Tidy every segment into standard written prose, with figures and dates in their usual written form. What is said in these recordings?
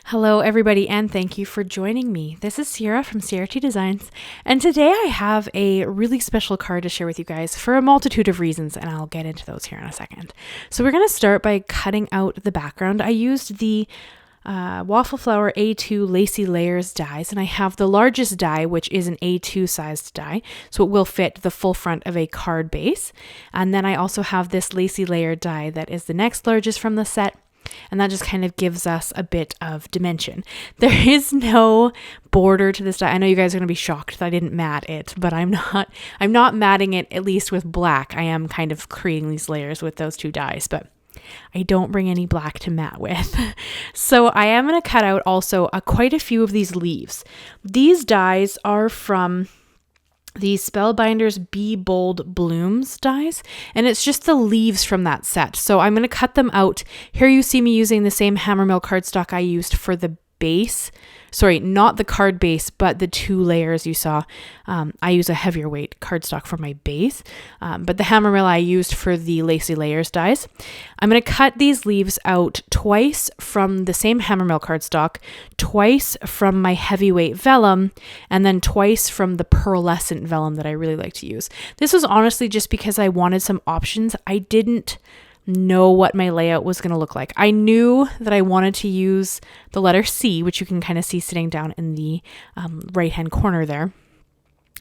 Hello everybody and thank you for joining me. This is Ciara from Ciara Designs, and today I have a really special card to share with you guys for a multitude of reasons, and I'll get into those here in a second. So we're going to start by cutting out the background. I used the Waffle Flower A2 lacy layers dies, and I have the largest die, which is an A2 sized die, so it will fit the full front of a card base. And then I also have this lacy layer die that is the next largest from the set. And that just kind of gives us a bit of dimension. There is no border to this die. I know you guys are going to be shocked that I didn't mat it, but I'm not matting it, at least with black. I am kind of creating these layers with those two dies, but I don't bring any black to mat with. So I am going to cut out also quite a few of these leaves. These dies are from the Spellbinders Be Bold Blooms dies, and it's just the leaves from that set. So I'm going to cut them out. Here you see me using the same HammerMill cardstock I used for the base. Sorry, not the card base, but the two layers you saw. I use a heavier weight cardstock for my base, but the HammerMill I used for the lacy layers dies. I'm going to cut these leaves out twice from the same HammerMill cardstock, twice from my heavyweight vellum, and then twice from the pearlescent vellum that I really like to use. This was honestly just because I wanted some options. I didn't know what my layout was going to look like. I knew that I wanted to use the letter C, which you can kind of see sitting down in the right hand corner there.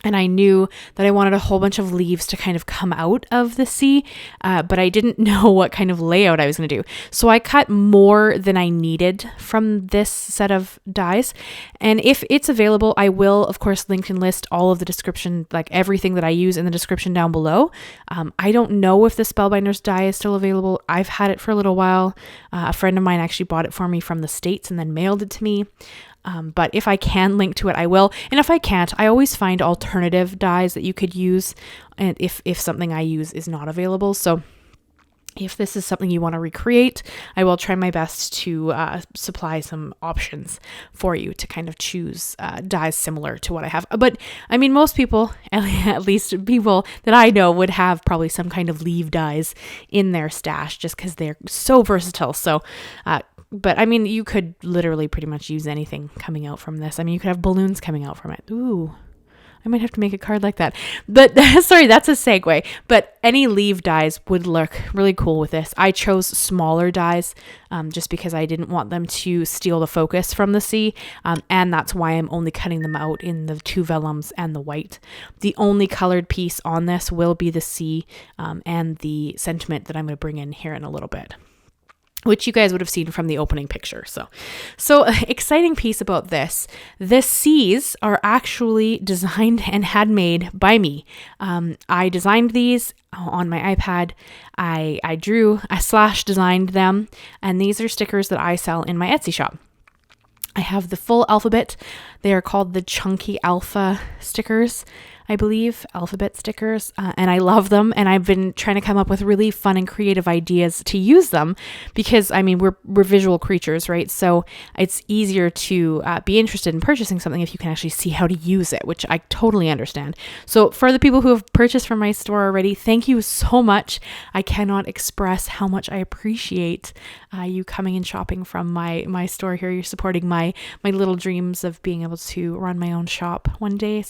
And I knew that I wanted a whole bunch of leaves to kind of come out of the C, but I didn't know what kind of layout I was going to do. So I cut more than I needed from this set of dies. And if it's available, I will, of course, link and list all of the description, like everything that I use in the description down below. I don't know if the Spellbinders die is still available. I've had it for a little while. A friend of mine actually bought it for me from the States and then mailed it to me. But if I can link to it, I will. And if I can't, I always find alternative dies that you could use, and if something I use is not available. So if this is something you want to recreate, I will try my best to supply some options for you to kind of choose dies similar to what I have. But I mean, most people, at least people that I know, would have probably some kind of leaf dies in their stash just because they're so versatile. So but I mean, you could literally pretty much use anything coming out from this. I mean, you could have balloons coming out from it. Ooh, I might have to make a card like that. But sorry, that's a segue. But any leaf dies would look really cool with this. I chose smaller dies just because I didn't want them to steal the focus from the C. And that's why I'm only cutting them out in the two vellums and the white. The only colored piece on this will be the C and the sentiment that I'm going to bring in here in a little bit, which you guys would have seen from the opening picture. So exciting piece about this. The C's are actually designed and handmade by me. I designed these on my iPad. I drew, I designed them, and these are stickers that I sell in my Etsy shop. I have the full alphabet. They are called the Chunky Alpha stickers, I believe, alphabet stickers, and I love them, and I've been trying to come up with really fun and creative ideas to use them because, I mean, we're visual creatures, right? So it's easier to be interested in purchasing something if you can actually see how to use it, which I totally understand. So for the people who have purchased from my store already, thank you so much. I cannot express how much I appreciate you coming and shopping from my store here. You're supporting my little dreams of being able to run my own shop one day.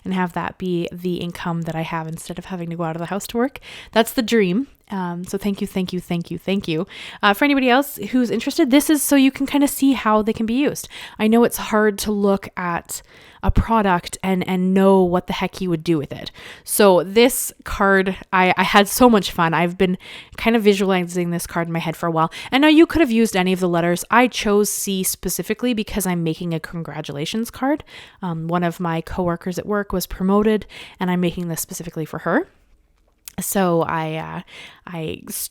And have that be the income that I have instead of having to go out of the house to work. That's the dream. So thank you. For anybody else who's interested, this is so you can kind of see how they can be used. I know it's hard to look at a product and know what the heck you would do with it. So this card, I had so much fun. I've been kind of visualizing this card in my head for a while. And now you could have used any of the letters. I chose C specifically because I'm making a congratulations card. One of my coworkers at work was promoted, and I'm making this specifically for her. So I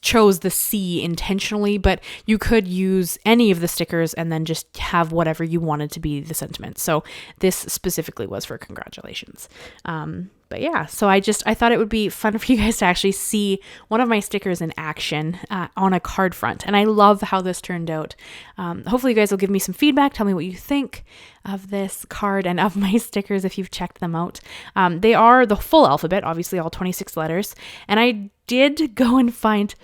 chose the C intentionally, but you could use any of the stickers and then just have whatever you wanted to be the sentiment. So this specifically was for congratulations. But yeah, so I thought it would be fun for you guys to actually see one of my stickers in action on a card front. And I love how this turned out. Hopefully you guys will give me some feedback. Tell me what you think of this card and of my stickers if you've checked them out. They are the full alphabet, obviously all 26 letters. And I did go and find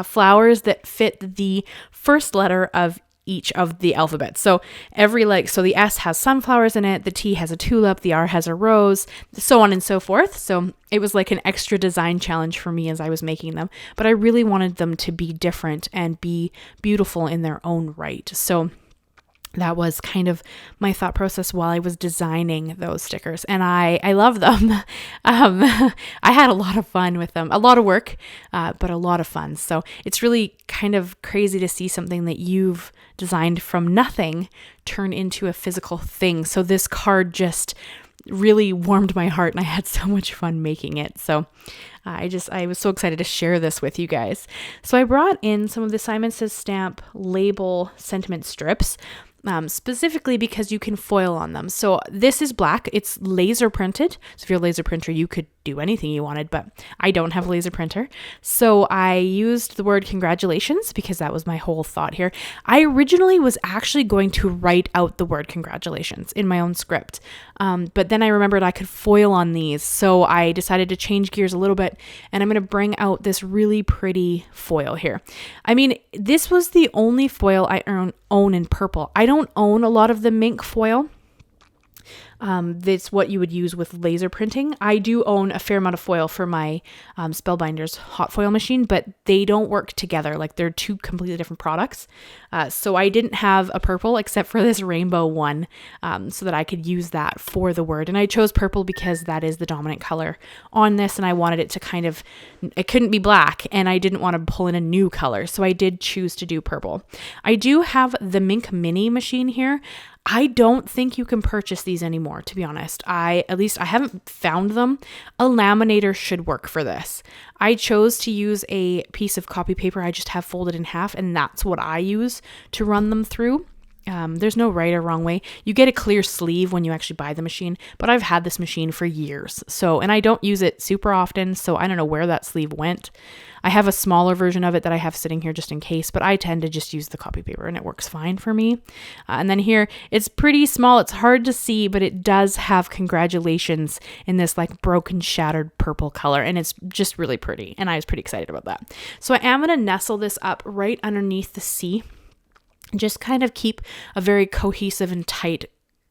flowers that fit the first letter of each of the alphabets. So so the S has sunflowers in it, the T has a tulip, the R has a rose, so on and so forth. So it was like an extra design challenge for me as I was making them, but I really wanted them to be different and be beautiful in their own right. So that was kind of my thought process while I was designing those stickers, and I love them. I had a lot of fun with them, a lot of work, but a lot of fun. So it's really kind of crazy to see something that you've designed from nothing turn into a physical thing. So this card just really warmed my heart, and I had so much fun making it. So I was so excited to share this with you guys. So I brought in some of the Simon Says Stamp label sentiment strips, specifically because you can foil on them. So this is black. It's laser printed. So if you're a laser printer, you could do anything you wanted, but I don't have a laser printer. So I used the word congratulations because that was my whole thought here. I originally was actually going to write out the word congratulations in my own script. But then I remembered I could foil on these. So I decided to change gears a little bit, and I'm going to bring out this really pretty foil here. I mean, this was the only foil I own in purple. I don't own a lot of the Minc foil. That's what you would use with laser printing. I do own a fair amount of foil for my Spellbinders hot foil machine, but they don't work together. Like, they're two completely different products. So I didn't have a purple except for this rainbow one, so that I could use that for the word. And I chose purple because that is the dominant color on this, and I wanted it to it couldn't be black, and I didn't want to pull in a new color. So I did choose to do purple. I do have the Minc Mini machine here. I don't think you can purchase these anymore, to be honest. At least I haven't found them. A laminator should work for this. I chose to use a piece of copy paper I just have folded in half, and that's what I use to run them through. There's no right or wrong way. You get a clear sleeve when you actually buy the machine, but I've had this machine for years. And I don't use it super often, so I don't know where that sleeve went. I have a smaller version of it that I have sitting here just in case, but I tend to just use the copy paper and it works fine for me. And then here, it's pretty small. It's hard to see, but it does have congratulations in this like broken, shattered purple color, and it's just really pretty. And I was pretty excited about that. So I am going to nestle this up right underneath the C. Just kind of keep a very cohesive and tight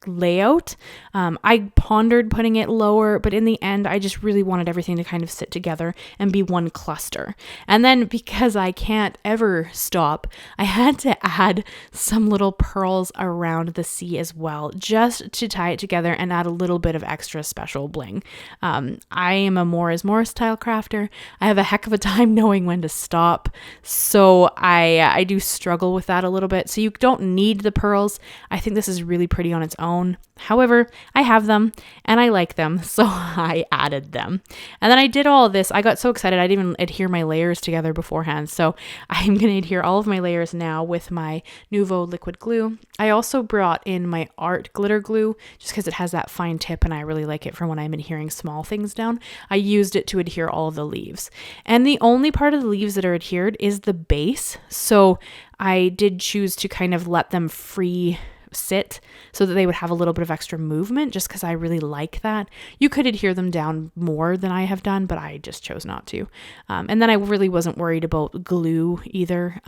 layout. I pondered putting it lower, but in the end, I just really wanted everything to kind of sit together and be one cluster. And then because I can't ever stop, I had to add some little pearls around the C as well, just to tie it together and add a little bit of extra special bling. I am a more is more style crafter. I have a heck of a time knowing when to stop. So I do struggle with that a little bit. So you don't need the pearls. I think this is really pretty on its own. However, I have them and I like them, so I added them. And then I did all of this. I got so excited I didn't even adhere my layers together beforehand. So I'm going to adhere all of my layers now with my Nuvo liquid glue. I also brought in my art glitter glue just because it has that fine tip and I really like it for when I'm adhering small things down. I used it to adhere all of the leaves. And the only part of the leaves that are adhered is the base. So I did choose to kind of let them free sit so that they would have a little bit of extra movement just because I really like that. You could adhere them down more than I have done, but I just chose not to. And then I really wasn't worried about glue either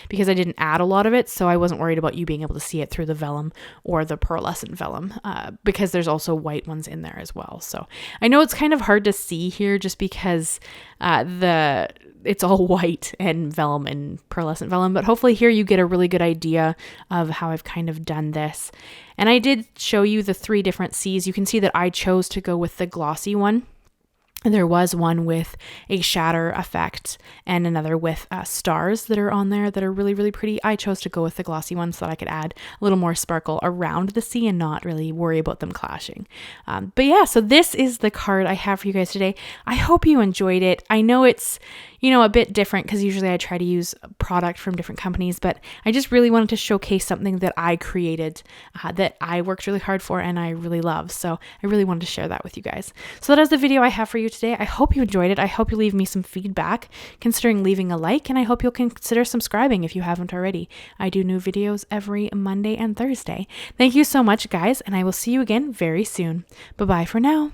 because I didn't add a lot of it, so I wasn't worried about you being able to see it through the vellum or the pearlescent vellum because there's also white ones in there as well. So I know it's kind of hard to see here just because it's all white and vellum and pearlescent vellum, but hopefully here you get a really good idea of how I've kind of done this. And I did show you the 3 different C's. You can see that I chose to go with the glossy one. There was one with a shatter effect and another with stars that are on there that are really, really pretty. I chose to go with the glossy one so that I could add a little more sparkle around the C and not really worry about them clashing. But yeah, so this is the card I have for you guys today. I hope you enjoyed it. I know it's, a bit different because usually I try to use a product from different companies, but I just really wanted to showcase something that I created that I worked really hard for and I really love. So I really wanted to share that with you guys. So that is the video I have for you today. I hope you enjoyed it. I hope you leave me some feedback considering leaving a like, and I hope you'll consider subscribing if you haven't already. I do new videos every Monday and Thursday. Thank you so much, guys, and I will see you again very soon. Bye-bye for now.